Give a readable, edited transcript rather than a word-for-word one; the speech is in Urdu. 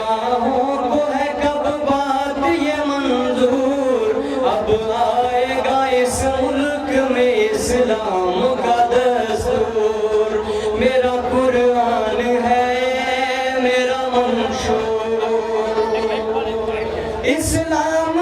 نگاہوں کو ہے کب بات یہ منظور، اب آئے گا اس ملک میں اسلام کا دستور، میرا قرآن ہے میرا منشور، اسلام